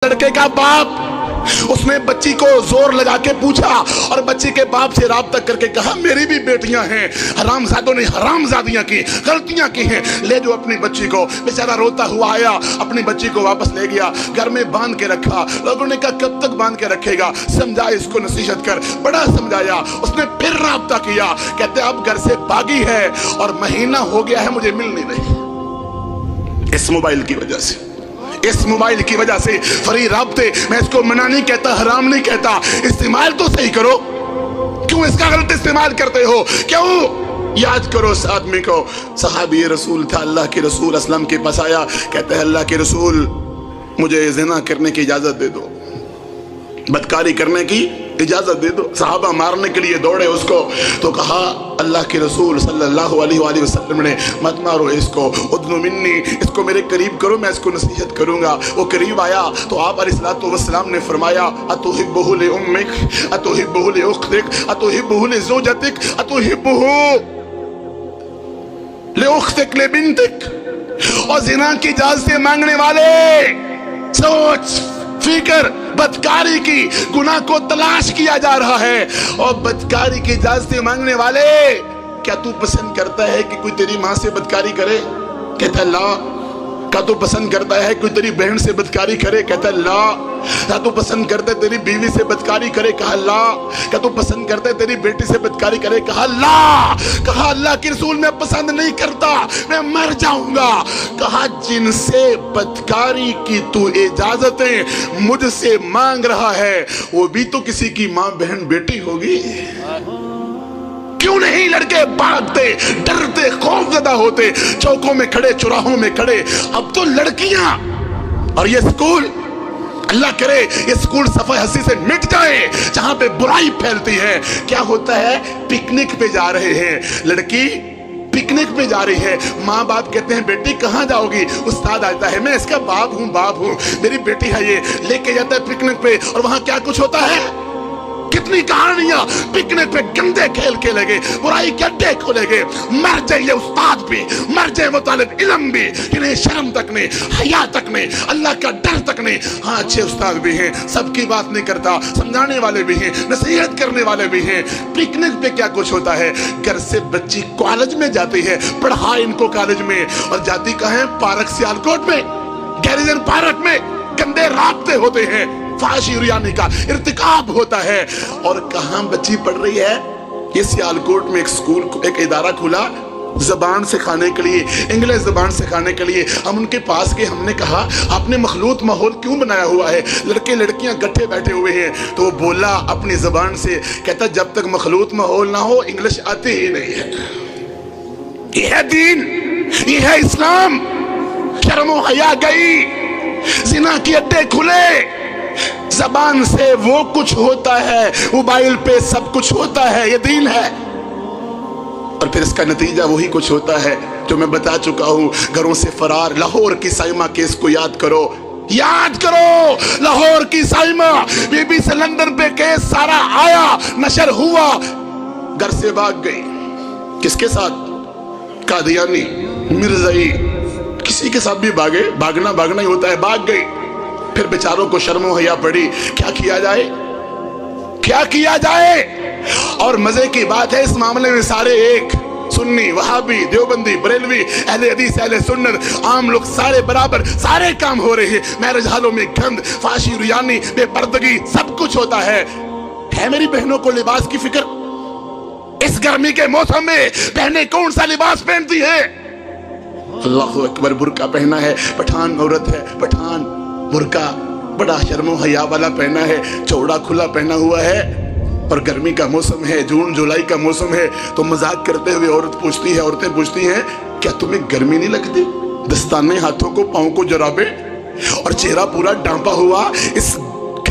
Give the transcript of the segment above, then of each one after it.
लड़के का बाप, उसने बच्ची को जोर लगा के पूछा और बच्ची के बाप से राब्ता करके कहा मेरी भी बेटियां हैं, हरामजादों ने हरामजादियां की, गलतियां की हैं, ले जो अपनी बच्ची को। बेचारा रोता हुआ आया, अपनी बच्ची को वापस ले गया, घर में बांध के रखा। लोगों ने कहा कब तक बांध के रखेगा, समझा इसको, नसीहत कर, बड़ा समझाया। उसने फिर राब्ता किया, कहते अब घर से भागी है और महीना हो गया है मुझे मिल नहीं रही। इस मोबाइल की वजह से, इस मोबाइल की वजह से फरी राब्ते। मैं इसको मना नहीं कहता, हराम नहीं कहता, इस्तेमाल तो सही करो। क्यों इसका गलत इस्तेमाल करते हो? क्यों? याद करो उस आदमी को, सहाबी रसूल था, अल्लाह के रसूल अस्लम के पास आया, कहते हैं अल्लाह के रसूल मुझे ज़िना करने की इजाजत दे दो, बदकारी करने की इजाजत दे दो। सहाबा मारने के लिए दौड़े उसको, तो कहा अल्लाह के रसूल सल्लल्लाहु अलैहि वसल्लम ने मत मारो इसको, उद्नु मिन्नी, इसको मेरे करीब करो, मैं इसको नसीहत करूंगा। वो करीब आया तो आप अलैहिस्सलातु वस्सलाम ने फरमाया अतुहिब्बुहु लि उम्मिक अतुहिब्बुहु लि उख्तिक अतुहिब्बुहु लि ज़ौजतिक अतुहिब्बुहु लि उख्तिक लि बिन्तिक। और ज़िना की इजाज़त मांगने वाले, सोच फिक्र, बदकारी की गुनाह को तलाश किया जा रहा है, और बदकारी की इजाजत मांगने वाले, क्या तू पसंद करता है कि कोई तेरी माँ से बदकारी करे? कहता अल्लाह। क्या तू पसंद करता है कोई तेरी बहन से बदकारी करे? कहता अल्लाह। क्या तू पसंद करता है तेरी बीवी से बदकारी करे? कहा अल्लाह। क्या तू पसंद करता है तेरी बेटी से बदकारी करे? कहा अल्लाह। कहा अल्लाह के रसूल मैं पसंद नहीं करता, मैं मर जाऊंगा। कहा जिनसे बदकारी की तू इजाजतें मुझसे मांग रहा है वो भी तो किसी की माँ बहन बेटी होगी। क्यों नहीं लड़के भागते, डरते, खौफजदा होते, चौकों में खड़े, चौराहों में खड़े। अब तो लड़कियां, और ये स्कूल, अल्लाह करे ये स्कूल सफाई हंसी से मिट जाए जहां पे बुराई फैलती है। क्या होता है, पिकनिक पे जा रहे हैं, लड़की पिकनिक पे जा रही है, माँ बाप कहते हैं बेटी कहाँ जाओगी? उस्ताद आता है, मैं इसका बाप हूँ, मेरी बेटी है, ये लेके जाता है पिकनिक पे, और वहां क्या कुछ होता है, कितनी कहानियां। पिकनिक पे गंदे खेल खेले गए, बुराई के अड्डे खोले गए, मर जाए ये उस्ताद भी, मर जाए वो तालिब इल्म भी, इन्हें शर्म तक नहीं, हया तक नहीं, अल्लाह का डर तक नहीं। हाँ अच्छे उस्ताद भी हैं, सबकी बात नहीं करता, समझाने वाले भी हैं, नसीहत करने वाले भी हैं। पिकनिक पे क्या कुछ होता है, घर से बच्ची कॉलेज में जाती है, पढ़ा इनको कॉलेज में, और जाती कहाँ है, पार्क सियालकोट में, गैरिजन पार्क में गंदे राब्ते होते हैं, फाशी रियानी का इर्तिकाब होता है। और कहां बच्ची पढ़ रही है, ये सियालकोट में एक स्कूल, एक इदारा खुला जबान सिखाने के लिए, इंग्लिश जबान सिखाने के लिए। हम उनके पास गए, हमने कहा आपने मखलूत माहौल क्यों बनाया हुआ है, लड़के लड़कियां इकट्ठे बैठे हुए हैं। तो वो बोला अपनी जबान से, कहता जब तक मखलूत माहौल ना हो इंग्लिश आती ही नहीं है। ये है दीन, ये है इस्लाम। शर्म व हया गई, जिना के अड्डे खुले, जबान से वो कुछ होता है, मोबाइल पे सब कुछ होता है, ये दीन है। और फिर इसका नतीजा वही कुछ होता है जो मैं बता चुका हूं, घरों से फरार। लाहौर की साइमा केस को याद करो, याद करो, लाहौर की साइमा, बीबी से लंदन पे केस सारा आया, नशर हुआ, घर से भाग गई। किसके साथ? कादियानी, मिर्जाई, किसी के साथ भी भागे, भागना ही होता है, भाग गई। फिर बेचारों को शर्म व हया पड़ी, क्या किया जाए, क्या किया जाए। और मजे की बात है इस मामले में सारे एक, सुन्नी, वहाबी, देवबंदी, बरेलवी, अहले हदीस, अहले सुन्नत, आम लोग सारे बराबर, सारे काम हो रहे हैं। मैरिज हालों में गंद, फाशी, रुयानी, बेपर्दगी, सब कुछ होता है मेरी बहनों को लिबास की फिक्र? इस गर्मी के मौसम में बहनें कौन सा लिबास पहनती है? अल्लाहु अकबर, बुर्का पहना है, पठान औरत है, पठान बुर्का बड़ा शर्मो हया वाला पहना है, चौड़ा खुला पहना हुआ है, और गर्मी का मौसम है, जून जुलाई का मौसम है। तो मजाक करते हुए औरतें पूछती हैं क्या तुम्हें गर्मी नहीं लगती? दस्ताने हाथों को, पाँव को जराबे, और चेहरा पूरा डांपा हुआ, इस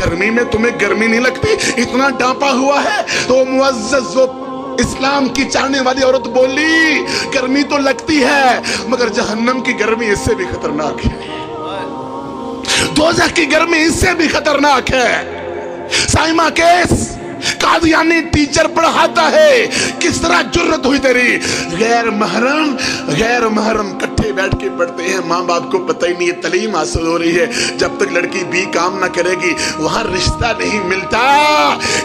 गर्मी में तुम्हें गर्मी नहीं लगती? इतना डांपा हुआ है। तो मुअज़्ज़ज़ इस्लाम की चाहने वाली औरत बोली गर्मी तो लगती है, मगर जहन्नम की गर्मी इससे भी खतरनाक है, दोज़ख की गर्मी इससे भी खतरनाक है। साइमा केस, कादियानी टीचर पढ़ाता है, किस तरह जुर्रत हुई तेरी, गैर महरम کٹھے بیٹھ کے پڑھتے ہیں، ماں باپ کو پتہ ہی نہیں ہے تعلیم حاصل ہو رہی ہے، جب تک لڑکی بھی کام نہ کرے گی وہاں رشتہ نہیں ملتا،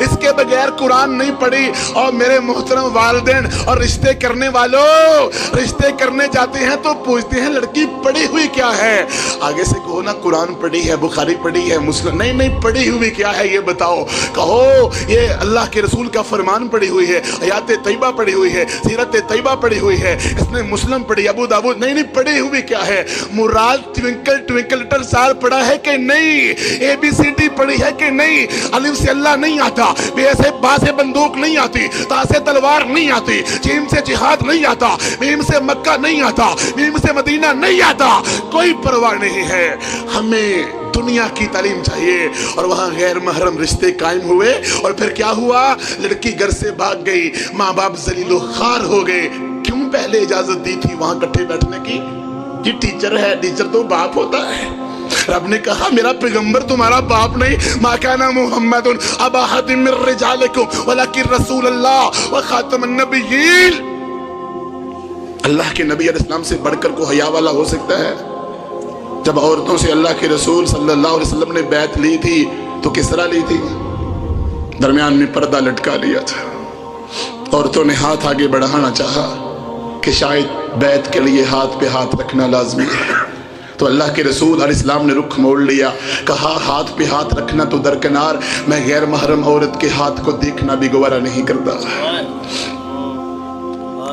اس کے بغیر قرآن نہیں پڑھی۔ اور میرے محترم والدین اور رشتے کرنے والوں، رشتے کرنے جاتے ہیں تو پوچھتے ہیں لڑکی پڑھی ہوئی کیا ہے؟ آگے سے کہو نا قرآن پڑھی ہے، بخاری پڑھی ہے، مسلم، نہیں پڑھی ہوئی کیا ہے یہ بتاؤ، کہو یہ اللہ کے رسول کا فرمان پڑھی ہوئی ہے، حیات طیبہ پڑھی ہوئی ہے، سیرت طیبہ پڑھی ہوئی ہے، اس نے مسلم پڑھی، ابو داؤد، نہیں پڑھی ہوئی کیا ہے؟ مراد ٹوینکل ٹوینکل لٹل سٹار پڑھا ہے کہ نہیں؟ اے بی سی ڈی پڑھی ہے کہ نہیں؟ الف سے اللہ نہیں آتا، بے سے با سے بندوق نہیں آتی، تا سے تلوار نہیں آتی، جیم سے جہاد نہیں آتا، میم سے مکہ نہیں آتا، میم سے مدینہ نہیں آتا، کوئی پرواہ نہیں ہے۔ ہمیں دنیا کی تعلیم چاہیے، اور وہاں غیر محرم رشتے قائم ہوئے، اور پھر کیا ہوا؟ لڑکی گھر سے بھاگ گئی، ماں باپ ذلیل و خوار ہو گئے۔ کیوں پہلے اجازت دی تھی وہاں کٹھے بیٹھنے کی؟ یہ ٹیچر ہے، ٹیچر تو باپ ہوتا ہے۔ رب نے کہا میرا پیغمبر تمہارا باپ نہیں، ما کان محمد ابا احد من رجالکم ولکن رسول اللہ وخاتم النبیین۔ اللہ کے نبی علیہ السلام سے بڑھ کر کو حیا والا ہو سکتا ہے؟ جب عورتوں سے اللہ کے رسول صلی اللہ علیہ وسلم نے بیعت لی تھی تو کس طرح لی تھی؟ درمیان میں پردہ لٹکا لیا تھا۔ عورتوں نے ہاتھ آگے بڑھانا چاہا کہ شاید بیعت کے لیے ہاتھ پہ ہاتھ رکھنا لازمی ہے، تو اللہ کے رسول علیہ السلام نے رخ موڑ لیا، کہا ہاتھ پہ ہاتھ رکھنا تو درکنار، میں غیر محرم عورت کے ہاتھ کو دیکھنا بھی گوارا نہیں کرتا۔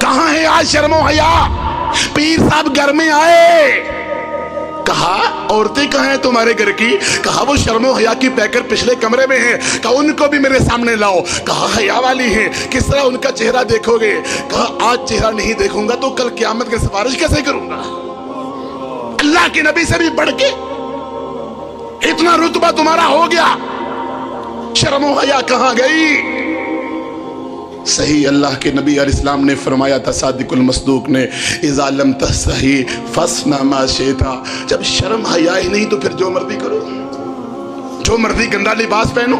کہاں ہے آج شرم و حیا؟ پیر صاحب گھر میں آئے، کہا عورتیں کہاں ہیں تمہارے گھر کی؟ کہا وہ شرم و حیا کی پیکر پچھلے کمرے میں ہیں، کہا ان کو بھی میرے سامنے لاؤ۔ کہا حیا والی ہیں، کس طرح ان کا چہرہ دیکھو گے؟ کہا آج چہرہ نہیں دیکھوں گا تو کل قیامت کی سفارش کیسے کروں گا؟ اللہ کے نبی سے بھی بڑھ کے اتنا رتبہ تمہارا ہو گیا، شرم و حیا کہاں گئی؟ صحیح اللہ کے نبی علیہ السلام نے فرمایا تھا، صادق المصدوق نے، اذا لم تستحی فاصنع ما شئت، جب شرم حیا ہی نہیں تو پھر جو مرضی کرو، جو مرضی گندا لباس پہنو۔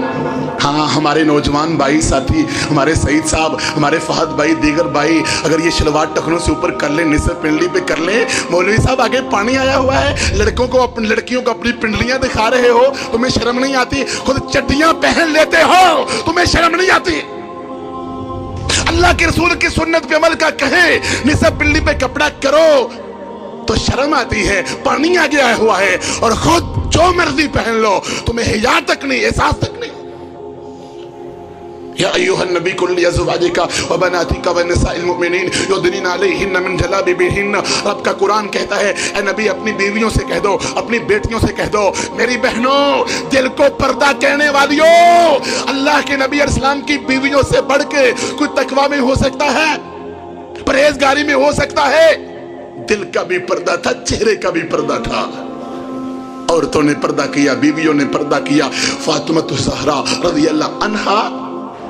ہاں ہمارے نوجوان بھائی ساتھی، ہمارے سعید صاحب، ہمارے فہد بھائی، دیگر بھائی اگر یہ شلوار ٹخنوں سے اوپر کر لیں، نصف پنڈلی پہ کر لیں، مولوی صاحب آگے پانی آیا ہوا ہے، لڑکیوں کو اپنی پنڈلیاں دکھا رہے ہو، تمہیں شرم نہیں آتی؟ خود چڈیاں پہن لیتے ہو، تمہیں شرم نہیں آتی؟ اللہ کے رسول کی سنت پہ عمل کا کہیں نصف پنڈلی پہ کپڑا کرو تو شرم آتی ہے، پانی آگے آیا ہوا ہے، اور خود جو مرضی پہن لو، تمہیں حیا تک نہیں، احساس تک نہیں۔ یا ایوہ النبی قل لازواجک وبناتک ونساء المؤمنین یدنین علیہن من جلابیبہن، رب کا قرآن کہتا ہے اے نبی اپنی بیویوں سے کہہ دو، اپنی بیٹیوں سے کہہ دو، میری بہنوں، دل کو پردہ کہنے والیوں، اللہ کے نبی علیہ السلام کی بیویوں سے بڑھ کے کوئی تقوی میں ہو سکتا ہے، پرہیزگاری میں ہو سکتا ہے؟ دل کا بھی پردہ تھا، چہرے کا بھی پردہ تھا۔ عورتوں نے پردہ کیا، بیویوں نے پردہ کیا۔ فاطمہ الزہرا رضی اللہ عنہا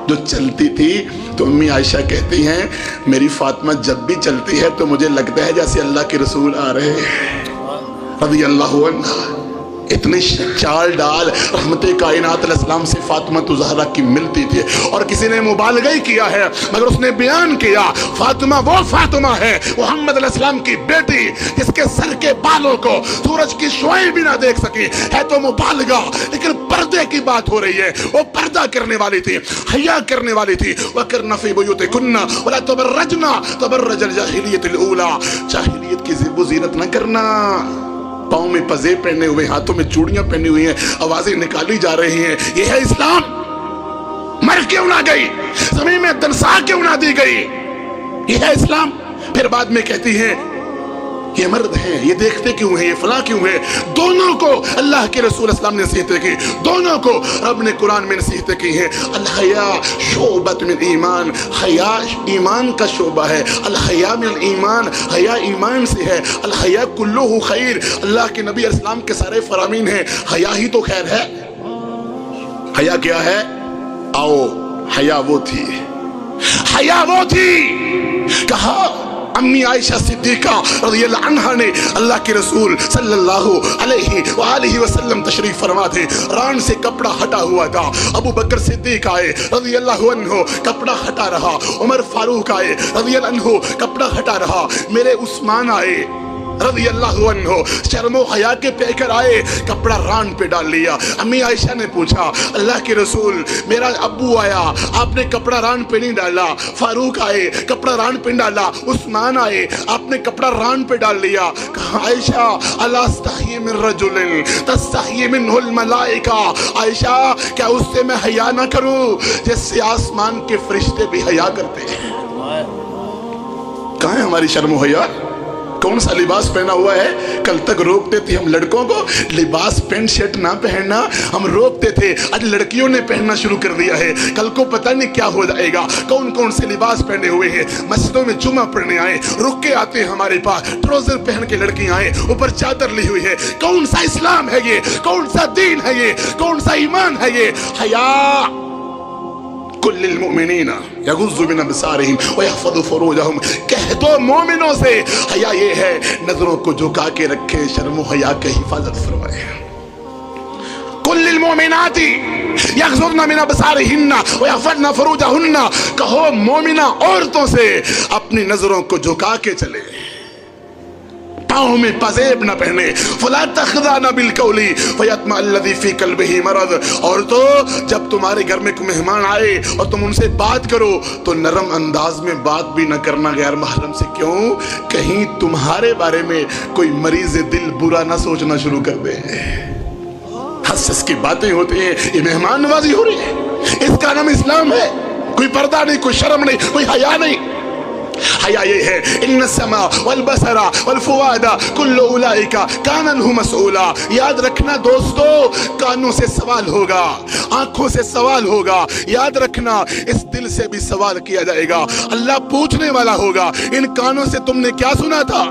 جو چلتی تھی تو امی عائشہ کہتی ہیں میری فاطمہ جب بھی چلتی ہے تو مجھے لگتا ہے جیسے اللہ کے رسول آ رہے ہیں رضی اللہ عنہ۔ اتنی چال ڈال رحمت کائنات علیہ السلام سے فاطمہ الزہرا کی ملتی تھی، اور کسی نے مبالغہ ہی کیا ہے مگر اس نے بیان کیا فاطمہ وہ فاطمہ ہے محمد علیہ السلام کی بیٹی جس کے سر کے بالوں کو سورج کی شعاعیں بھی نہ دیکھ سکی، ہے تو مبالغہ لیکن پردے کی بات ہو رہی ہے۔ وہ پردہ کرنے والی تھی، حیا کرنے والی تھی۔ وَقَرْنَ فِي بُيُوتِكُنَّ وَلَا تَبَرَّجْنَ تَبَرَّجَ الْجَاهِلِيَّةِ الْأُولَى، جاہلیت کی زیب و زینت نہ کرنا، پاؤں میں پزے پہنے ہوئے، ہاتھوں میں چوڑیاں پہنی ہوئی ہیں، آوازیں نکالی جا رہی ہیں، یہ ہے اسلام؟ مر کیوں نہ گئی؟ زمین میں دنسا کیوں نہ دی گئی؟ یہ ہے اسلام؟ پھر بعد میں کہتی ہیں یہ مرد ہیں، یہ دیکھتے کیوں ہیں، یہ فلاں کیوں ہیں؟ دونوں کو اللہ کے رسول اسلام نے نصیحتیں کی، دونوں کو رب نے قرآن میں نصیحتیں کی ہیں۔ الحیا شعبۃ من ایمان، حیا ایمان کا شعبہ ہے۔ الحیا من ایمان، حیا ایمان سے ہے۔ الحیا کلہ خیر، اللہ کے نبی علیہ السلام کے سارے فرامین ہیں، حیا ہی تو خیر ہے۔ حیا کیا ہے؟ آؤ، حیا وہ تھی، حیا وہ تھی۔ کہا امی عائشہ صدیقہ رضی اللہ عنہ نے اللہ کے رسول صلی اللہ علیہ وآلہ وسلم تشریف فرما تھے، ران سے کپڑا ہٹا ہوا تھا، ابو بکر صدیق آئے رضی اللہ عنہ، کپڑا ہٹا رہا، عمر فاروق آئے رضی اللہ عنہ، کپڑا ہٹا رہا، میرے عثمان آئے रज़ी अल्लाहु अन्हु शर्म व हया के पेकर आए, कपड़ा रान पे डाल लिया। अम्मी आयशा ने पूछा, अल्लाह के रसूल मेरा अब्बू आया, आपने कपड़ा रान पे नहीं डाला। फारूक आए, कपड़ा रान पे डाला। उस्मान आए, आपने कपड़ा रान पे डाल लिया। कहा, आयशा अला अस्तही मिन रजुलिन तस्तही मिनहुल मलाइका, आयशा क्या उससे मैं हया ना करूं जिससे आसमान के फरिश्ते भी हया करते हैं। कहाँ है हमारी शर्म व हया? कौन सा लिबास पहना हुआ है? कल तक रोकते थे हम लड़कों को लिबास पैंट शर्ट ना पहनना, हम रोकते थे, आज लड़कियों ने पहनना शुरू कर दिया है। कल को पता नहीं क्या हो जाएगा। कौन कौन से लिबास पहने हुए हैं, मस्जिदों में जुमा पढ़ने आए, रुक के आते हैं हमारे पास, ट्राउजर पहन के लड़कियां आए, ऊपर चादर ली हुई है। कौन सा इस्लाम है ये? कौन सा दीन है ये? कौन सा ईमान है ये? हया कुल्लिल मुमिनीना यगुज़्ज़ू मिन अब्सारिहिम व यहफ़ज़ू फ़ुरूजहुम, कह दो मोमिनों से हया ये है नजरों को झुका के रखे, शर्म व हया की हिफाजत फरमाए। कुल्लिल मुमिनाती यगुज़्ज़ुना मिन अब्सारिहिन्ना व यहफ़ज़ना फ़ुरूजहुन्ना, कहो मोमिना औरतों से अपनी नजरों को झुका के चले, पाँव में पजेब न पहने। फला तख़ज़अना बिलक़ौली फ़यत्मा अल्लज़ी फ़ी क़ल्बिही मरज़, और तो जब तुम्हारे घर में कोई मेहमान आए और तुम उनसे बात करो तो नरम अंदाज में बात भी न करना गैर महरम से। क्यों? कहीं तुम्हारे बारे में कोई मरीज़ दिल बुरा ना सोचना शुरू कर दे। हंस की बातें होती हैं, ये मेहमान नवाजी हो रही है, इसका नाम इस्लाम है। कोई पर्दा नहीं, कोई शर्म नहीं, कोई हया नहीं। हया ये है इन्न समा वल बसरा वल फुआदा कुल्लु उलाइका कान अन्हु मसऊला। याद रखना दोस्तों, कानों से सवाल होगा, आंखों से सवाल होगा, याद रखना इस दिल से भी सवाल किया जाएगा। अल्लाह पूछने वाला होगा, इन कानों से तुमने क्या सुना था?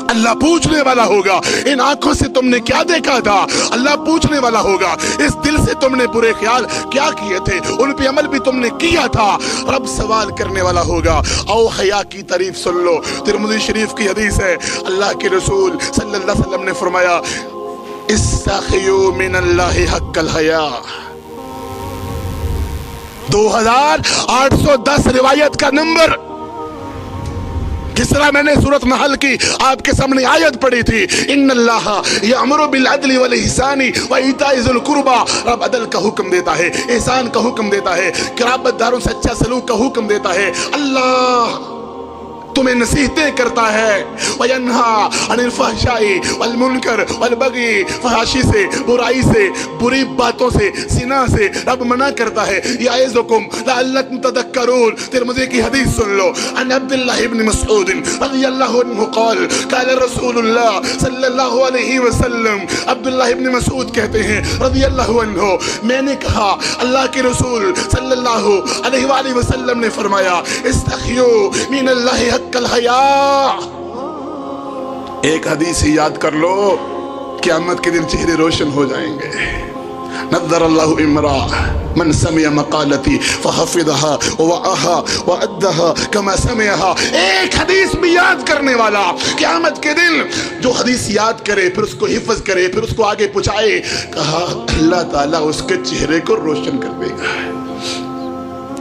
अल्लाह पूछने वाला होगा, इन आंखों से तुमने क्या देखा था? अल्लाह पूछने वाला होगा, इस दिल से तुमने बुरे ख्याल क्या किए थे? उन पे अमल भी तुमने किया था? रब सवाल करने वाला होगा। आओ हया की तारीफ सुन लो। तिरमिज़ी शरीफ की हदीस है, अल्लाह के रसूल सल्लल्लाहु अलैहि वसल्लम ने फरमाया, इस्तखियू मिनल्लाहि हक्कल हया। 2810 रिवायत का नंबर। जिस तरह मैंने सूरत नहल की आपके सामने आयत पढ़ी थी, इन्नल्लाह यअमुरु बिल अदली वल इहसानी व इताइ ज़िल कुर्बा, रब अदल का हुक्म देता है, एहसान का हुक्म देता है, क़राबतदारों से अच्छा सलूक का हुक्म देता है। अल्लाह तुम्हें नसीहतें करता है। वयन्हा अनिल फहशाई वल मुनकर वल बगी, फहाशी से, बुराई से, बुरी बातों से, जिना से रब मना करता है। याइज़ुकुम लअल्लकुम तदक्करून। तिरमिज़ी की हदीस सुन लो। अन अब्दुल्लाह इब्न मसऊद रज़ियल्लाहु अन्हु क़ाल क़ाल रसूलुल्लाह सल्लल्लाहु अलैहि वसल्लम, अब्दुल्लाह इब्न मसऊद कहते हैं रज़ियल्लाहु अन्हु, मैंने कहा अल्लाह के रसूल सल्लल्लाहु अलैहि वसल्लम ने फरमाया, इस्तखियू मिनल्लाहि हक्कल हया। एक हदीस ही याद कर लो, क़यामत के दिन चेहरे रोशन हो जाएंगे। नज़्ज़रल्लाहु इम्रा मन समिया मक़ालती फ़हफ़िज़हा वअहा वअद्दहा कमा समिअहा। एक हदीस भी याद करने वाला क़यामत के दिन जो हदीस याद करे, फिर उसको हिफ़्ज़ करे, फिर उसको आगे पहुँचाए, कहा अल्लाह ताला उसके चेहरे को रोशन कर देगा।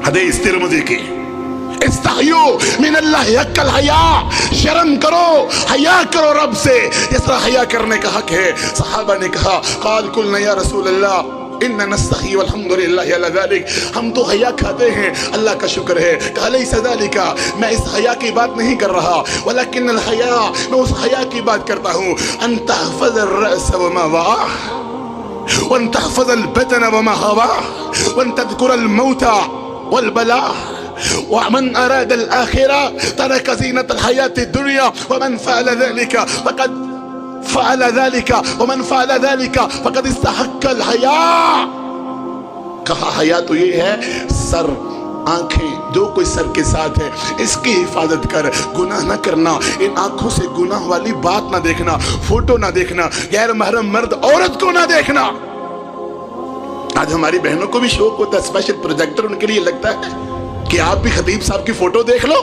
हदीस तिरमिज़ी की। इस्तहियू मिनल्लाहि हक्कल हया, शर्म करो, हया करो रब से जिस तरह हया करने का हक है। सहाबा ने कहा, क़ाल कुलना या रसूल अल्लाह इन्ना नस्तही वल्हम्दुलिल्लाहि अला ज़ालिक, हम तो हया खाते हैं, अल्लाह का शुक्र है। कहा लैसा ज़ालिका, मैं इस हया की बात नहीं कर रहा, वलाकिन्नल हया, मैं उस हया की बात करता हूँ, अन तहफ़ज़र रअस व मा वअह वन तहफ़ज़ल बदन व मा हवा वन तज़कुरल मौता वल बला वमन अरादल आखिरा तरक ज़ीनतल हयाति दुनिया वमन फ़अल ज़ालिका फ़क़द फ़अल ज़ालिका वमन फ़अल ज़ालिका फ़क़द इस्तहक़्क़ल हया। कहा हया तो ये है, सर, आंखें, जो कोई सर के साथ है इसकी हिफाजत कर, गुनाह न करना, इन आंखों से गुनाह वाली बात ना देखना, फोटो ना देखना, गैर महरम मर्द औरत को ना देखना। आज हमारी बहनों को भी शौक होता है, स्पेशल प्रोजेक्टर उनके लिए लगता है कि आप भी खतीब साहब की फोटो देख लो।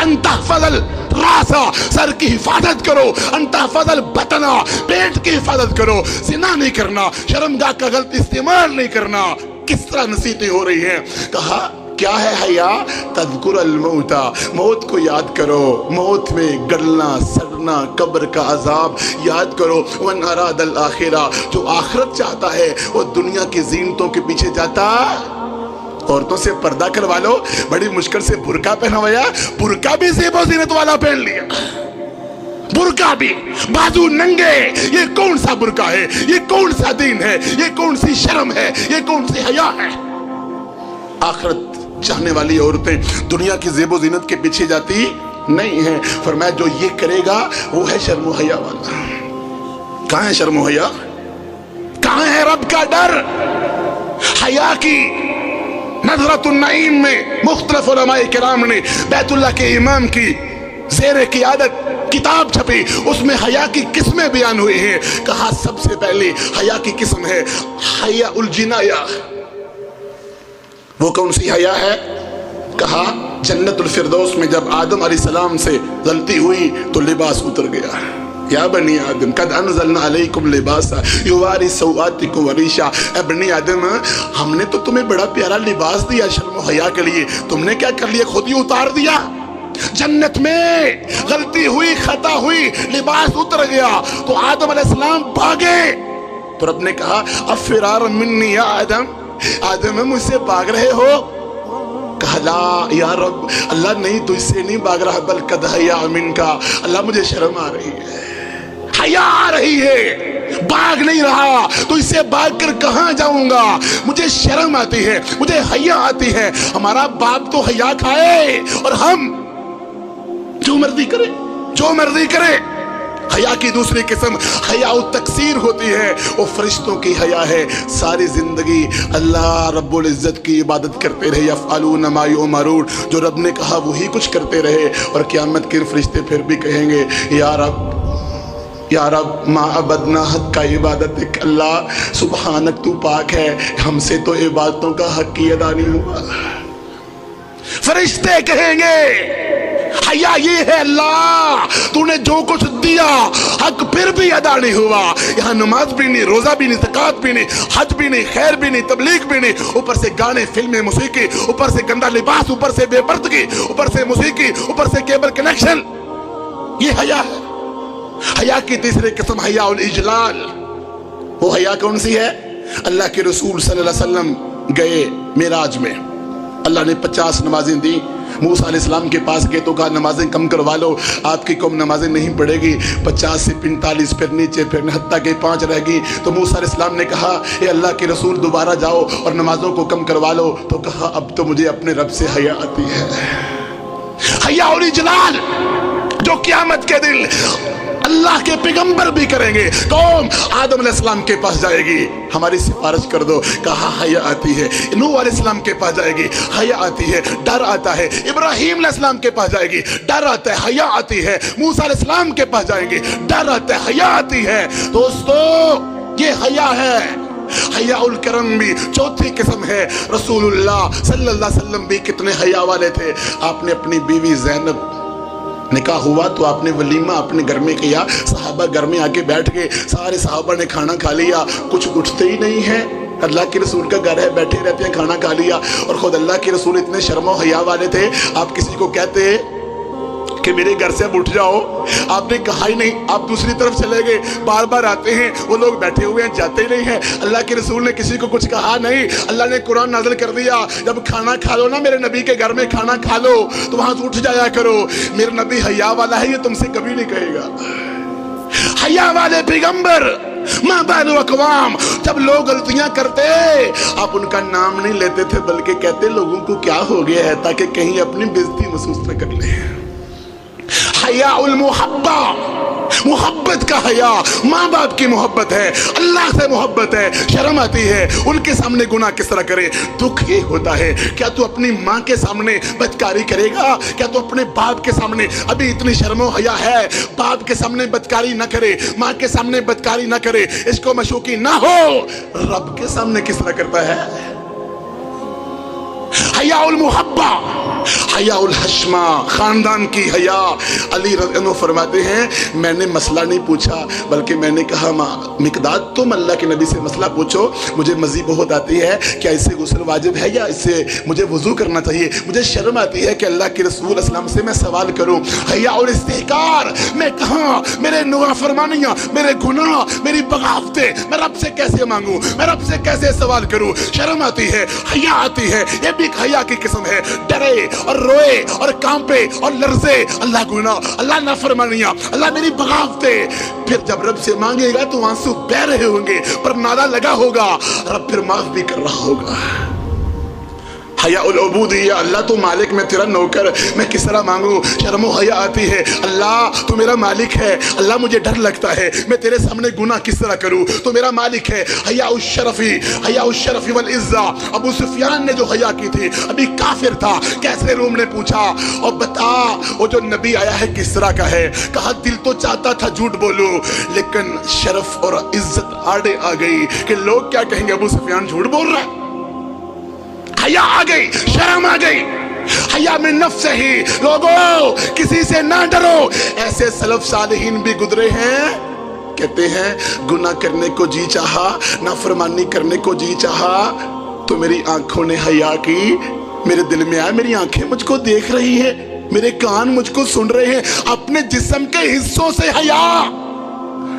अंतहफ़ज़ल रासा, सर की हिफाजत करो, अंतहफ़ज़ल बतना, पेट की हिफाजत करो, ज़िना नहीं करना, शर्मगाह का गलत इस्तेमाल नहीं करना। किस तरह नसीहतें हो रही हैं। कहा क्या है हया? तज़कुर अल-मौता, मौत को याद करो, मौत में गलना सड़ना कब्र का अजाब याद करो। वन अरादल आखिरा, जो आखिरत चाहता है वो दुनिया की ज़ीनतों के पीछे जाता। औरतों से पर्दा करवा लो, बड़ी मुश्किल से बुर्का पहनवाया, बुर्का भी ज़ेबो ज़ीनत वाला पहन लिया, बुर्का भी बाजू नंगे। ये कौन सा बुर्का है? ये कौन सा दीन है? ये कौन सी शर्म है? ये कौन सी हया है? आखिरत चाहने वाली औरतें दुनिया की ज़ेबो ज़ीनत के पीछे जाती नहीं है। फरमाया जो ये करेगा वो है शर्म हया वाला। कहाँ है शर्म हया? कहाँ है रब का डर? हया की नज़रतुन नईम में मुख्तलिफ उलमाए किराम ने बैतुल्लाह के इमाम की ज़ेरे क़ियादत किताब छपी, उसमें हया की किस्में बयान हुई हैं। कहा सबसे पहले हया की किस्म है हया उल जिनाया। वो कौन सी हया है? कहा जन्नतुल फिरदौस में जब आदम अलैहिस्सलाम से गलती हुई तो लिबास उतर गया। या बनी आदम कद अनज़लना अलैकुम लिबासा युवारी सौआतिकुम वरीशा। ए बनी आदम, हमने तो तुम्हें बड़ा प्यारा लिबास दिया शर्म हया के लिए, तुमने क्या कर लिया? खुद ही उतार दिया। जन्नत में गलती हुई, खता हुई, लिबास उतर गया तो आदम अलैहिस्सलाम भागे तो रब ने कहा अफ़िरार मिन्नी या आदम, आदम मुझसे भाग रहे हो? कहा ला या रब, अल्लाह नहीं तुझसे नहीं भाग रहा, बल कद हया मिनका, अल्लाह मुझे शर्म आ रही है, हया आ रही है, भाग नहीं रहा तो इससे भाग कर कहां जाऊंगा? मुझे शर्म आती है, मुझे हया आती है। हमारा बाप तो हया खाए और हम जो मर्जी करे, जो मर्जी करे। हया की दूसरी किस्म हया तकसीर होती है, वो फरिश्तों की हया है। सारी जिंदगी अल्लाह रब्बुल इज्जत की इबादत करते रहे, यफ़अलून मा युअमरून, जो रब ने कहा वही कुछ करते रहे। और क़यामत के फरिश्ते फिर भी कहेंगे या रब मा अबदना हक का इबादत, अल्लाह सुबहानक तू पाक है, हमसे तो इबादतों का हक की अदा नहीं हुआ। फरिश्ते कहेंगे हया ये है अल्लाह, तूने जो कुछ दिया हक फिर भी अदा नहीं हुआ। यहाँ नमाज भी नहीं, रोजा भी नहीं, ज़कात भी नहीं, हज भी नहीं, खैर भी नहीं, तबलीग भी नहीं, ऊपर से गाने, फिल्में, मूसीकी, ऊपर से गंदा लिबास, ऊपर से बेपर्दगी, ऊपर से मूसीकी, ऊपर से केबल कनेक्शन। ये हया है। हया की तीसरी किस्म हया उल इजलाल। वो हया कौन सी है? अल्लाह के रसूल सल्लल्लाहु अलैहि वसल्लम गए मिराज में, अल्लाह ने 50 नमाजें दी। मूसा अलैहिस्सलाम के पास गए तो कहा नमाजें कम करवा लो, आपकी कौम नमाजें नहीं पढ़ेगी। 50 से 45 फिर नीचे, फिर हत्ता के 5 रह गई। तो मूसा अलैहिस्सलाम ने कहा ए अल्लाह के रसूल दोबारा जाओ और नमाजों को कम करवा लो। तो कहा अब तो मुझे अपने रब से हया आती है। हया और इजलाल जो क़यामत के दिन अल्लाह के पैगंबर भी करेंगे। कौम आदम अलैहिस्सलाम के पास जाएगी, हमारी सिफारिश कर दो, कहा हया आती है। नूह अलैहिस्सलाम के पास जाएगी, हया आती है, डर आता है। इब्राहीम अलैहिस्सलाम के पास जाएगी, डर आता है, हया आती है। मूसा अलैहिस्सलाम के पास जाएंगे, डर आता है, हया आती है। दोस्तों ये हया है। हया उल करम भी चौथी किस्म है। रसूलुल्लाह सल्लल्लाहु अलैहि वसल्लम भी कितने हया वाले थे। आपने अपनी बीवी ज़ैनब निकाह हुआ तो आपने वलीमा अपने घर में किया, सहाबा घर में आके बैठ गए, सारे सहाबा ने खाना खा लिया, कुछ उठते ही नहीं है। अल्लाह के रसूल का घर है, बैठे रहते हैं, खाना खा लिया। और खुद अल्लाह के रसूल इतने शर्म हया वाले थे, आप किसी को कहते कि मेरे घर से अब उठ जाओ, आपने कहा ही नहीं, आप दूसरी तरफ चले गए। बार बार आते हैं, वो लोग बैठे हुए हैं, जाते ही नहीं हैं। अल्लाह के रसूल ने किसी को कुछ कहा नहीं। अल्लाह ने कुरान नाज़िल कर दिया, जब खाना खा लो ना, मेरे नबी के घर में खाना खा लो तो वहां से उठ जाया करो, मेरा नबी हया वाला है, ये तुमसे कभी नहीं कहेगा। हया वाले पैगंबर माँ बालू अक़वाम, जब लोग गलतियां करते आप उनका नाम नहीं लेते थे, बल्कि कहते लोगों को क्या हो गया है, ताकि कहीं अपनी बेइज्जती महसूस न कर ले। हया उल मुहब्बा, मोहब्बत का हया, माँ बाप की मोहब्बत है, अल्लाह से मोहब्बत है, शर्म आती है उनके सामने गुनाह किस तरह करे। दुख ये होता है, क्या तू अपनी माँ के सामने बदकारी करेगा? क्या तू अपने बाप के सामने, अभी इतनी शर्म हया है, बाप के सामने बदकारी ना करे, माँ के सामने बदकारी ना करे, इसको मशूकी ना हो, रब के सामने किस तरह करता है। हयाउल मुहब्बा, हयाउल हश्मा, खानदान की हया। अली रज़ी अल्लाह फरमाते हैं मैंने मसला नहीं पूछा बल्कि मैंने कहा मिकदाद तुम अल्लाह के नबी से मसला पूछो, मुझे मज़ी बहुत आती है, क्या इससे गुस्ल वाजिब है या इससे मुझे वुज़ू करना चाहिए, मुझे शर्म आती है कि अल्लाह के रसूल अस्सलाम से मैं सवाल करूं। हया और इस्तिहकार, मैं कहाँ मेरे नाफरमानियां, मेरे गुनाह, मेरी बगावतें मैं रब से कैसे मांगूं, मैं रब से कैसे सवाल करूं, शर्म आती है, हया आती है। ये भी एक हया की किस्म है, डरे और रोए और कांपे और लर्जे, अल्लाह गुनाह, अल्लाह नाफरमानियां, अल्लाह मेरी बगावतें। फिर जब रब से मांगेगा तो आंसू बह रहे होंगे पर नारा लगा होगा, रब फिर माफ भी कर रहा होगा। हया उल उबूदिय्या, अल्लाह तो मालिक, मैं तेरा नौकर, मैं किस तरह मांगू, शर्म हया आती है। अल्लाह तू मेरा मालिक है, अल्लाह मुझे डर लगता है, मैं तेरे सामने गुनाह किस तरह करूं, तो मेरा मालिक है। हया उल शरफी वल इज्जा, अबू सुफियान ने जो हया की थी, अभी काफिर था, कैसरे रूम ने पूछा और बता वो जो नबी आया है किस तरह का है, कहा दिल तो चाहता था झूठ बोलूं लेकिन शरफ और इज्जत आड़े आ गई कि लोग क्या कहेंगे, अबू सुफियान झूठ बोल रहा है। हया आ गई, शर्म आ गई। हया में नफ्स ही, लोगों किसी से ना डरो। ऐसे सलफ सालिहीन भी गुजरे हैं, कहते हैं गुनाह करने को जी चाहा, नाफरमानी करने को जी चाहा तो मेरी आंखों ने हया की, मेरे दिल में आया मेरी आंखें मुझको देख रही है, मेरे कान मुझको सुन रहे हैं। अपने जिस्म के हिस्सों से हया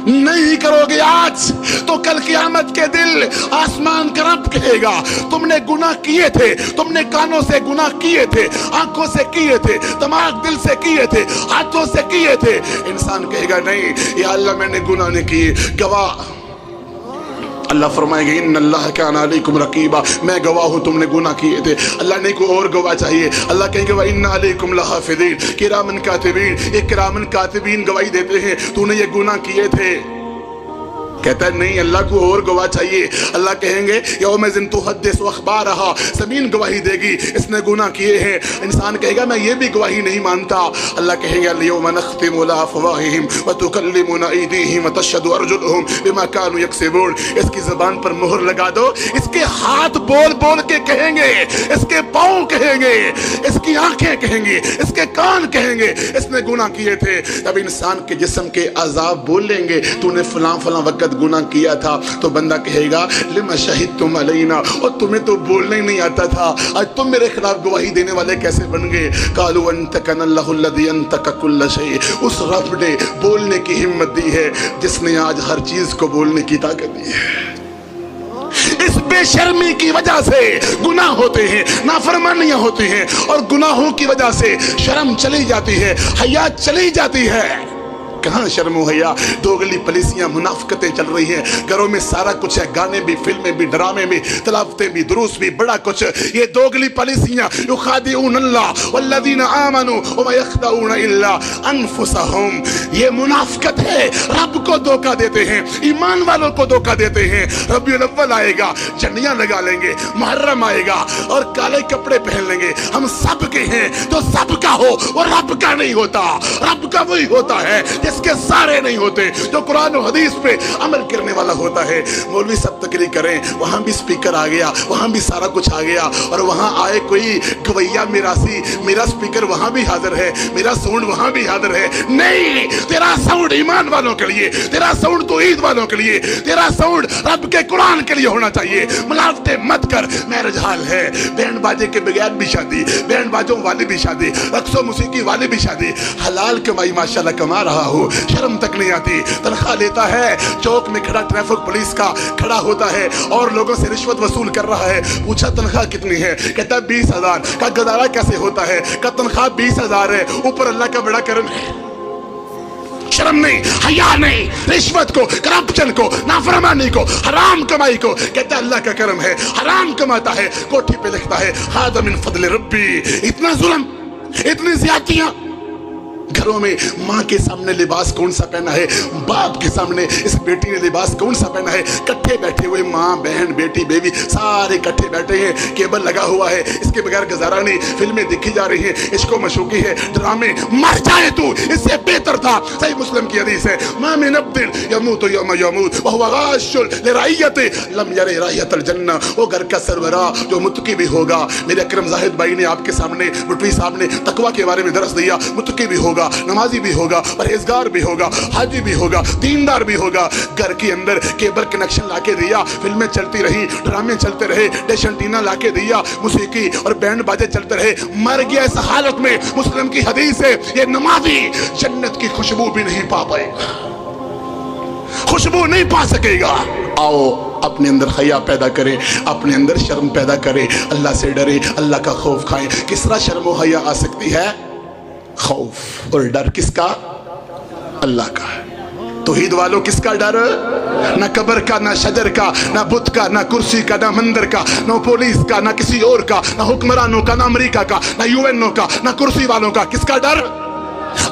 नहीं करोगे आज तो कल क़यामत के दिल आसमान का रब कहेगा तुमने गुनाह किए थे, तुमने कानों से गुनाह किए थे, आंखों से किए थे, दिमाग दिल से किए थे, हाथों से किए थे। इंसान कहेगा नहीं या अल्लाह मैंने गुनाह नहीं किए, गवाह। अल्लाह फरमाएंगे इन्नल्लाह काना अलैकुम रकीबा, मैं गवाह हूँ तुमने गुनाह किए थे। अल्लाह ने कोई और गवाह चाहिए। अल्लाह कहेंगे व इन्ना अलैकुम लहाफिज़ीन किरामन कातिबीन, ये किरामन कातिबीन गवाही देते हैं तूने ये गुनाह किए थे। कहता है नहीं अल्लाह को और गवाह चाहिए। अल्लाह कहेंगे यौमइज़िन तुहद्दिसु अख़बारहा, ज़मीन गवाही देगी इसने गुनाह किए हैं। इंसान कहेगा मैं ये भी गवाही नहीं मानता। अल्लाह कहेंगे अल-यौम नख़्तिमु अला अफ़वाहिहिम व तुकल्लिमुना अयदीहिम व तशहदु अर्जुलुहुम बिमा कानू यक्सिबून। इसकी ज़बान पर मोहर लगा दो, इसके हाथ बोल बोल के कहेंगे, इसके पाँव कहेंगे, इसकी आंखें कहेंगी, इसके कान कहेंगे इसने गुनाह किए थे। तब इंसान के जिस्म के अज़ाब बोल लेंगे तूने फलां फलां वक़्त गुनाह किया था। तो बंदा कहेगा लिमा शहीदतुम अलैना, और तुम्हें तो बोलना ही नहीं आता था, आज तुम मेरे खिलाफ गवाही देने वाले कैसे बन गए। कालू अंतकनल्लाहु अल्लज़ी अंतक कुल्ल शै, उस रब ने बोलने की हिम्मत दी है जिसने आज हर चीज को बोलने की ताकत दी है। इस बेशर्मी की वजह से गुनाह होते हैं, नाफरमानियां होती हैं और गुनाहों की वजह से शर्म चली जाती है, हया चली जाती है। कहाँ शर्म हया, दोगली पलिसियां मुनाफकतें चल रही हैं, घरों में सारा कुछ है, गाने भी, फिल्में भी, ड्रामे भी, तलावतें भी, दुरूस भी, बड़ा कुछ। ये दोगली पलिसियां युखादिऊन अल्लाह वल्लज़ीना आमनू वमा यख़दऊन इल्ला अनफुसहुम, ये मुनाफकत है, रब को धोखा देते हैं, ईमान वालों को धोखा देते हैं। रबीउल अव्वल आएगा, झंडियां लगा लेंगे, मुहर्रम आएगा और काले कपड़े पहन लेंगे, हम सब के हैं तो सबका हो, वो रब का नहीं होता। रब का वही होता है इसके सारे नहीं होते, जो कुरान और हदीस पे अमल करने वाला होता है। मौलवी सब तकरीर करें, वहां भी स्पीकर आ गया, वहां भी सारा कुछ आ गया, और वहां आए कोई गवैया मिरासी, मेरा स्पीकर वहां भी हाजिर है, मेरा साउंड वहां भी हाजिर है। नहीं, तेरा साउंड ईमान वालों के लिए, तेरा साउंड तौहीद वालों के लिए, तेरा साउंड रब के कुरान के लिए होना चाहिए। मिलावटें मत कर। मैरिज हाल है, बैंड बाजे के बगैर भी शादी, बैंड बाजों वाली भी शादी, रक्सो मूसीकी वाली भी शादी, हलाल कमाई माशाल्लाह कमा रहा हो, शर्म तक नहीं आती। तनख्वाह लेता है, चौक में खड़ा ट्रैफिक पुलिस का खड़ा होता है और लोगों से रिश्वत वसूल कर रहा है। पूछा तनख्वाह कितनी है, कहता है 20,000। का गदारा कैसे होता है, का तनख्वाह 20,000 है, ऊपर अल्लाह का बड़ा करम है। शर्म नहीं, हया नहीं, रिश्वत को, करप्शन को, नाफरमानी को, हराम कमाई को, कहता है अल्लाह का करम है, हराम कमाता है, कोठी पे लिखता है हादा मिन फضل रब्बी। इतना जुल्म, इतनी ज्यादतियां। घरों में माँ के सामने लिबास कौन सा पहना है, बाप के सामने इस बेटी ने लिबास कौन सा पहना है, इकट्ठे बैठे हुए माँ बहन बेटी बेबी सारे इकट्ठे बैठे हैं, केबल लगा हुआ है, इसके बगैर गुजारा नहीं, फिल्में दिखी जा रही हैं, इसको मशूकी है, ड्रामे। मर जाए तू, इससे बेहतर था। सही मुस्लिम की हदीस है, मा मिन अब्दिन यमूतु यौम यमूत व हुवा गाशुन लिरइयति लम यरे रइयतल जन्नह। वो घर का सरबराह जो मुत्तकी भी होगा, मेरे अकरम जाहिद भाई ने आपके सामने, मुटवी साहब ने तकवा के बारे में दरस दिया, मुत्तकी भी होगा, नमाजी भी होगा, परहेजगार भी होगा, हाजी भी होगा, दीनदार भी होगा। घर के अंदर केबल कनेक्शन लाके दिया, फिल्में चलती रही, ड्रामे चलते रहे, डिश एंटीना लाके दिया, मूसीकी और बैंड बाजे चलते रहे, मर गया इस हालत में। मुस्लिम की हदीस है, ये नमाजी जन्नत की खुशबू भी नहीं पा पाएगा, खुशबू नहीं पा सकेगा। आओ अपने अंदर हया पैदा करें, अपने अंदर शर्म पैदा करें, अल्लाह से डरे, अल्लाह का खौफ खाएं। किस तरह शर्म और हया आ सकती है? खौफ और डर किसका? अल्लाह का। तौहीद वालों किसका डर? ना कब्र का, ना शजर का, ना बुत का, ना कुर्सी का, ना मंदिर का, ना पुलिस का, ना किसी और का, ना हुक्मरानों का, ना अमेरिका का, ना यूएनओ का, ना कुर्सी वालों का। किसका डर?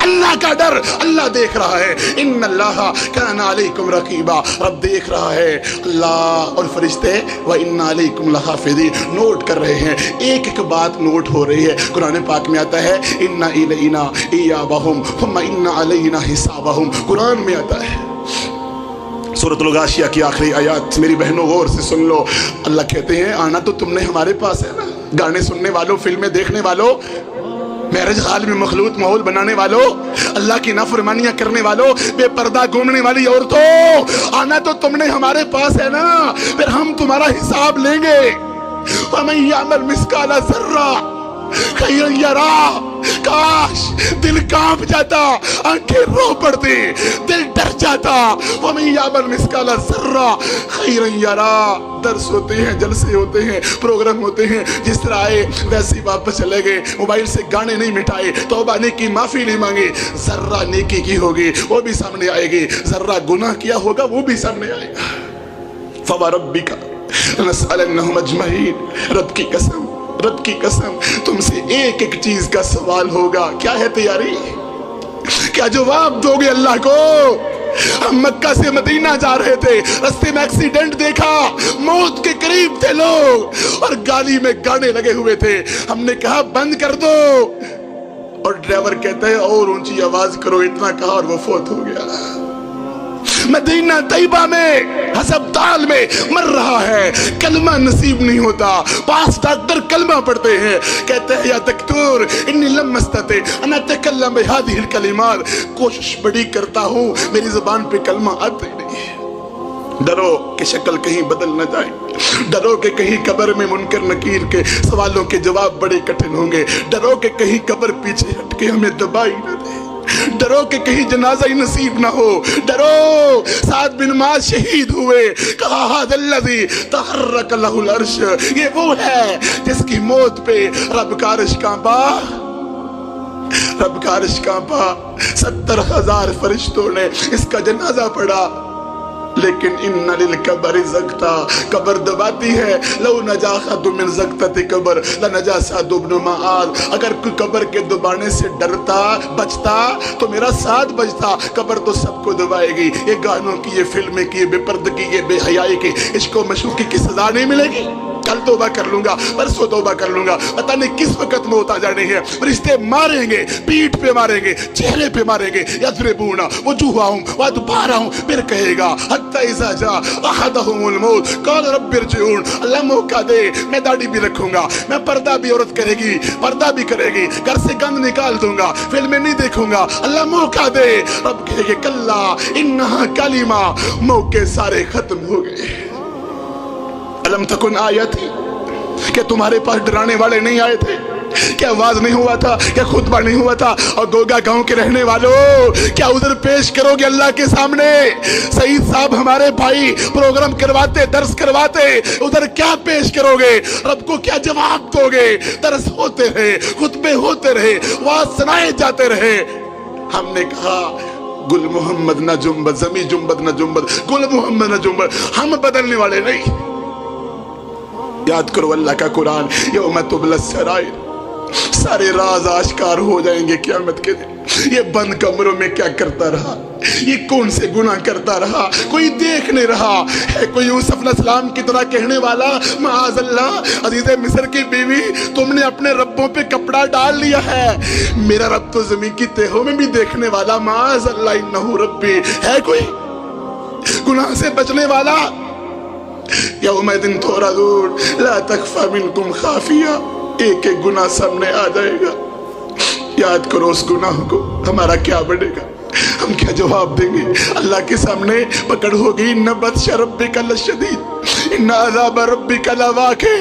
अल्लाह का डर। अल्लाह देख रहा है, इन्नल्लाह काना अलैकुम रकीबा, रब देख रहा है। अल्लाह और फरिश्ते व इन्ना अलैकुम लहाफिज़ीन नोट कर रहे हैं, एक एक बात नोट हो रही है। कुरान पाक में आता है, इन्ना इलैना इयाबहुम थुम्मा इन्ना अलैना हिसाबहुम। कुरान में आता है, सूरतुल गाशिया की आखिरी आयत, मेरी बहनों गौर से सुन लो। अल्लाह कहते हैं, आना तो तुमने हमारे पास है ना, गाने सुनने वालों, फिल्में देखने वालों, मैरिज हाल में मखलूत माहौल बनाने वालों, अल्लाह की नाफरमानियां करने वालों, बेपर्दा घूमने वाली औरतों, आना तो तुमने हमारे पास है ना, फिर हम तुम्हारा हिसाब लेंगे। वमन यामल मिस्काला ज़र्रा खैरन यरा। काश दिल कांप जाता, आंखें रो पड़ती, दिल डर जाता। वमन यामल मिस्काला ज़र्रा खैरन यरा। दर्स होते हैं, जलसे होते हैं, प्रोग्राम होते हैं, जिस तरह आए वैसे ही वापस चले गए। मोबाइल से गाने नहीं मिटाए, तौबा नेकी माफी नहीं मांगी। जर्रा नेकी की होगी वो भी सामने आएगी, जर्रा गुनाह किया होगा वो भी सामने आएगा। फवा रब्बिका लनसअलन्नहुम अजमईन। रब की कसम, रब की कसम, तुमसे एक एक चीज का सवाल होगा। क्या है तैयारी? क्या जवाब दोगे अल्लाह को? हम मक्का से मदीना जा रहे थे, रास्ते में एक्सीडेंट देखा, मौत के करीब थे लोग और गाड़ी में गाने लगे हुए थे। हमने कहा बंद कर दो और ड्राइवर कहता है और ऊंची आवाज करो, इतना कहा और वो फौत हो गया। मदीना तैयबा में अस्पताल में मर रहा है, कलमा नसीब नहीं होता। पास डॉक्टर कलमा पढ़ते हैं, कहते हैं या दक्तूर इन्नी लम मस्तते अना तकल्लम बिहादिहिल कलिमात। कोशिश बड़ी करता हूँ, मेरी जुबान पे कलमा आते नहीं। डरो कि शक्ल कहीं बदल न जाए, डरो कि कहीं कब्र में मुनकर नकीर के सवालों के जवाब बड़े कठिन होंगे, डरो कि कहीं कब्र पीछे हट के हमें दबाई न दे, डरो कि कहीं जनाजा ही नसीब ना हो, डरो। साद बिन माज शहीद हुए, कहा हाज़ल्लज़ी तहर्रक लहुल अर्श। ये वो है जिसकी मौत पे रब का अर्श कांपा, रब का अर्श कांपा। 70,000 फरिश्तों ने इसका जनाजा पढ़ा, लेकिन इन्ना लिल कब्रि ज़ग़्ता, कब्र दबाती है। लौ नजा खदु मिन ज़ग़्तति कब्र लनजा साद इब्न मुआज़। अगर कोई कब्र के दबाने से डरता बचता तो मेरा साथ बचता। कब्र तो सबको दबाएगी। ये गानों की, ये फिल्में की, ये बेपर्दगी, ये बेहयाई की, इश्को मशूक़ी की सजा नहीं मिलेगी। कल तौबा कर लूंगा, परसों तौबा कर लूंगा, पता नहीं किस वक्त मौत आ जाने है। रिश्ते मारेंगे, पीठ पे मारेंगे, चेहरे पे मारेंगे। यज़रिबूना वजूहहुम व अदबारहुम। फिर कहेगा हत्ता इज़ा जा अहदहुमुल मौत क़ाल रब्बि इरजिऊन। अल्लाह मौका दे, मैं दाढ़ी भी रखूंगा, मैं पर्दा भी औरत करेगी, पर्दा भी करेगी, घर से गंद निकाल दूंगा, फिल्में नहीं देखूंगा। अल्लाह मौका दे। रब कहेंगे कल्ला इन्नहा कलिमा। मौके सारे खत्म हो गए। अलम तकुन आयती, क्या तुम्हारे पास डराने वाले नहीं आए थे? क्या वाज नहीं हुआ था? क्या खुतबा नहीं हुआ था? और गोगा गांव के रहने वालों, क्या उधर पेश करोगे अल्लाह के सामने? सईद साहब हमारे भाई प्रोग्राम करवाते, दर्स करवाते, उधर क्या पेश करोगे? रब को क्या जवाब दोगे? दर्स होते रहे, खुतबे होते रहे, वाज सुनाए जाते रहे। हमने कहा गुल मोहम्मद न जुम्बद, जमी जुम्बद न जुम्बद, गुल मोहम्मद न जुम्बद। हम बदलने वाले नहीं। याद करो अल्लाह का कुरान, यौम तुबला सराइर, सारे राज आश्कार हो जाएंगे क़यामत के दिन। یہ بند کمروں میں کیا کرتا رہا؟ یہ کون سے گناہ کرتا رہا؟ کوئی دیکھ نہیں رہا ہے؟ کوئی یوسف علیہ السلام کی طرح کہنے والا معاذ اللہ عزیز مصر کی بیوی تم نے اپنے ربوں پہ کپڑا ڈال لیا ہے، میرا رب تو زمین کی تہوں میں بھی دیکھنے والا، معاذ اللہ انہو ربی، ہے کوئی گناہ سے بچنے والا؟ یومئذ تعرضون لا تخفی منکم خافیہ، ایک ایک گناہ سامنے آ جائے گا، یاد کرو اس گناہ کو، ہمارا کیا بڑھے گا، ہم کیا جواب دیں گے اللہ کے سامنے؟ پکڑ ہوگی، ان بطش ربک لشدید ان عذاب ربک لواقع۔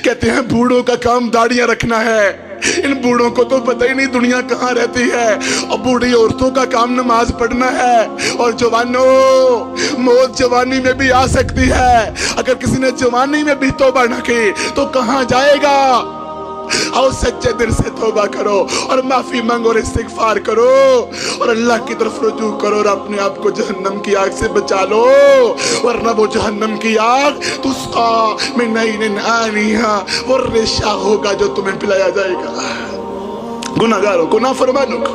کہتے ہیں بوڑھوں کا کام داڑیاں رکھنا ہے، ان بوڑھوں کو تو پتہ ہی نہیں دنیا کہاں رہتی ہے، اور بوڑھی عورتوں کا کام نماز پڑھنا ہے۔ اور جوانوں، موت جوانی میں بھی آ سکتی ہے، اگر کسی نے جوانی میں بھی توبہ نہ کی تو کہاں جائے گا؟ اور سچے دل سے توبہ کرو اور معافی مانگو اور استغفار کرو اور اللہ کی طرف رجوع کرو اور اپنے آپ کو جہنم کی آگ سے بچا لو، ورنہ وہ جہنم کی آگ تسقا من عین آنیہا، وہ ریشہ ہوگا جو تمہیں پلایا جائے گا۔ گناہگاروں کو، نافرمانوں کو،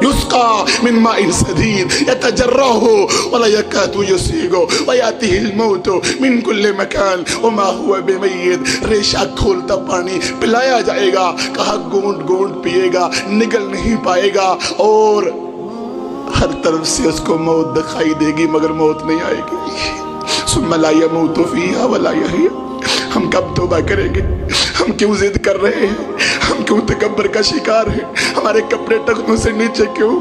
یسقا من ماء سدید یتجرعہ ولا یکاد یسیغہ ویاتیہ الموت من کل مکان وما ہوا بمیت، ریشہ کھولتا پانی پلایا جائے گا، کہا گونٹ گونٹ پیے گا، نگل نہیں پائے گا، اور ہر طرف سے اس کو موت دکھائی دے گی مگر موت نہیں آئے گی۔ ثم لا يموت فیہا ولا یحیی۔ ہم کب توبہ کریں گے؟ ہم کیوں ضد کر رہے ہیں؟ ہم کیوں تکبر کا شکار ہیں؟ ہمارے کپڑے ٹخنوں سے نیچے کیوں؟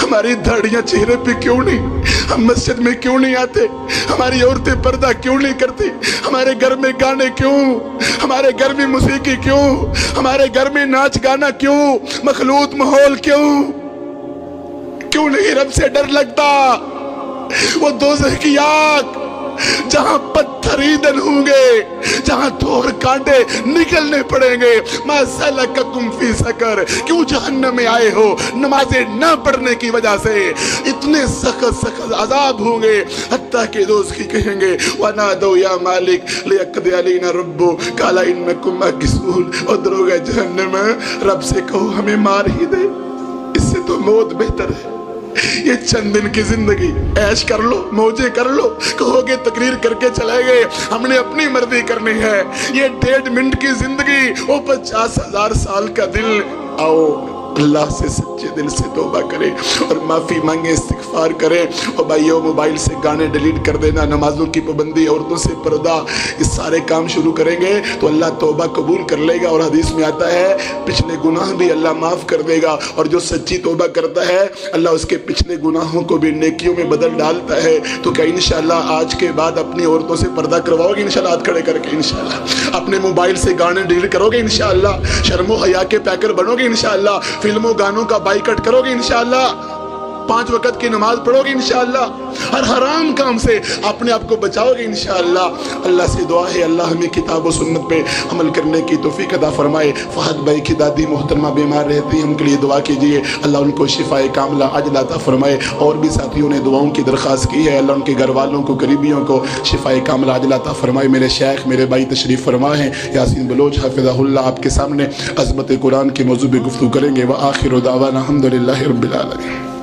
ہماری دھاڑیاں چہرے پہ کیوں نہیں؟ ہم مسجد میں کیوں نہیں آتے؟ ہماری عورتیں پردہ کیوں نہیں کرتی؟ ہمارے گھر میں گانے کیوں؟ ہمارے گھر میں موسیقی کیوں؟ ہمارے گھر میں ناچ گانا کیوں؟ مخلوط ماحول کیوں؟ کیوں نہیں رب سے ڈر لگتا؟ وہ دوزخ کی آگ جہاں پتھر ایندھن ہوں گے، جہاں تور کانٹے نکلنے پڑیں گے، ما سلککم فی سقر، کیوں جہنم میں آئے ہو؟ نمازیں نہ پڑھنے کی وجہ سے اتنے سخت سخت عذاب ہوں گے، حتیٰ کہ دوزخی کہیں گے وَنَادَوْا يَا مَالِكْ لِيَقْضِ عَلَيْنَا رَبُّكَ قَالَ إِنَّكُمْ مَاكِثُونَ۔ اور دروغ جہنم رب سے کہو ہمیں مار ہی دے، اس سے تو موت بہتر ہے۔ یہ چند دن کی زندگی عیش کر لو، موجیں کر لو، کہو گے تقریر کر کے چلے گئے، ہم نے اپنی مرضی کرنی ہے۔ یہ 1.5 منٹ کی زندگی، وہ 50,000 سال کا دل۔ آؤ اللہ سے سچے دل سے توبہ کریں اور معافی مانگیں، استغفار کریں۔ اور بھائیو، موبائل سے گانے ڈیلیٹ کر دینا، نمازوں کی پابندی، عورتوں سے پردہ، اس سارے کام شروع کریں گے تو اللہ توبہ قبول کر لے گا۔ اور حدیث میں آتا ہے پچھلے گناہ بھی اللہ معاف کر دے گا، اور جو سچی توبہ کرتا ہے اللہ اس کے پچھلے گناہوں کو بھی نیکیوں میں بدل ڈالتا ہے۔ تو کیا انشاءاللہ آج کے بعد اپنی عورتوں سے پردہ کرواؤ گے؟ انشاءاللہ ہاتھ کھڑے کر کے انشاءاللہ اپنے موبائل سے گانے ڈیلیٹ کرو گے؟ انشاءاللہ شرم و حیا کے پیکر بنو گے؟ انشاءاللہ فلموں گانوں کا بائیکٹ کرو گے؟ انشاءاللہ 5 وقت کی نماز پڑھو گے؟ انشاءاللہ ہر حرام کام سے اپنے آپ کو بچاؤ گے؟ انشاءاللہ اللہ سے دعا ہے اللہ ہمیں کتاب و سنت پہ عمل کرنے کی توفیق عطا فرمائے۔ فہد بھائی کی دادی محترمہ بیمار رہتی ہیں، ان کے لیے دعا کیجئے، اللہ ان کو شفاء کاملہ عاجلہ عطا فرمائے۔ اور بھی ساتھیوں نے دعاؤں کی درخواست کی ہے، اللہ ان کے گھر والوں کو، قریبیوں کو شفاء کاملہ عاجلہ عطا فرمائے۔ میرے شیخ، میرے بھائی تشریف فرما ہیں یاسین بلوچ حفظہ اللہ، آپ کے سامنے عظمت قرآن کے موضوع پہ گفتگو کریں گے۔ وآخر دعوانا الحمدللہ رب العالمین۔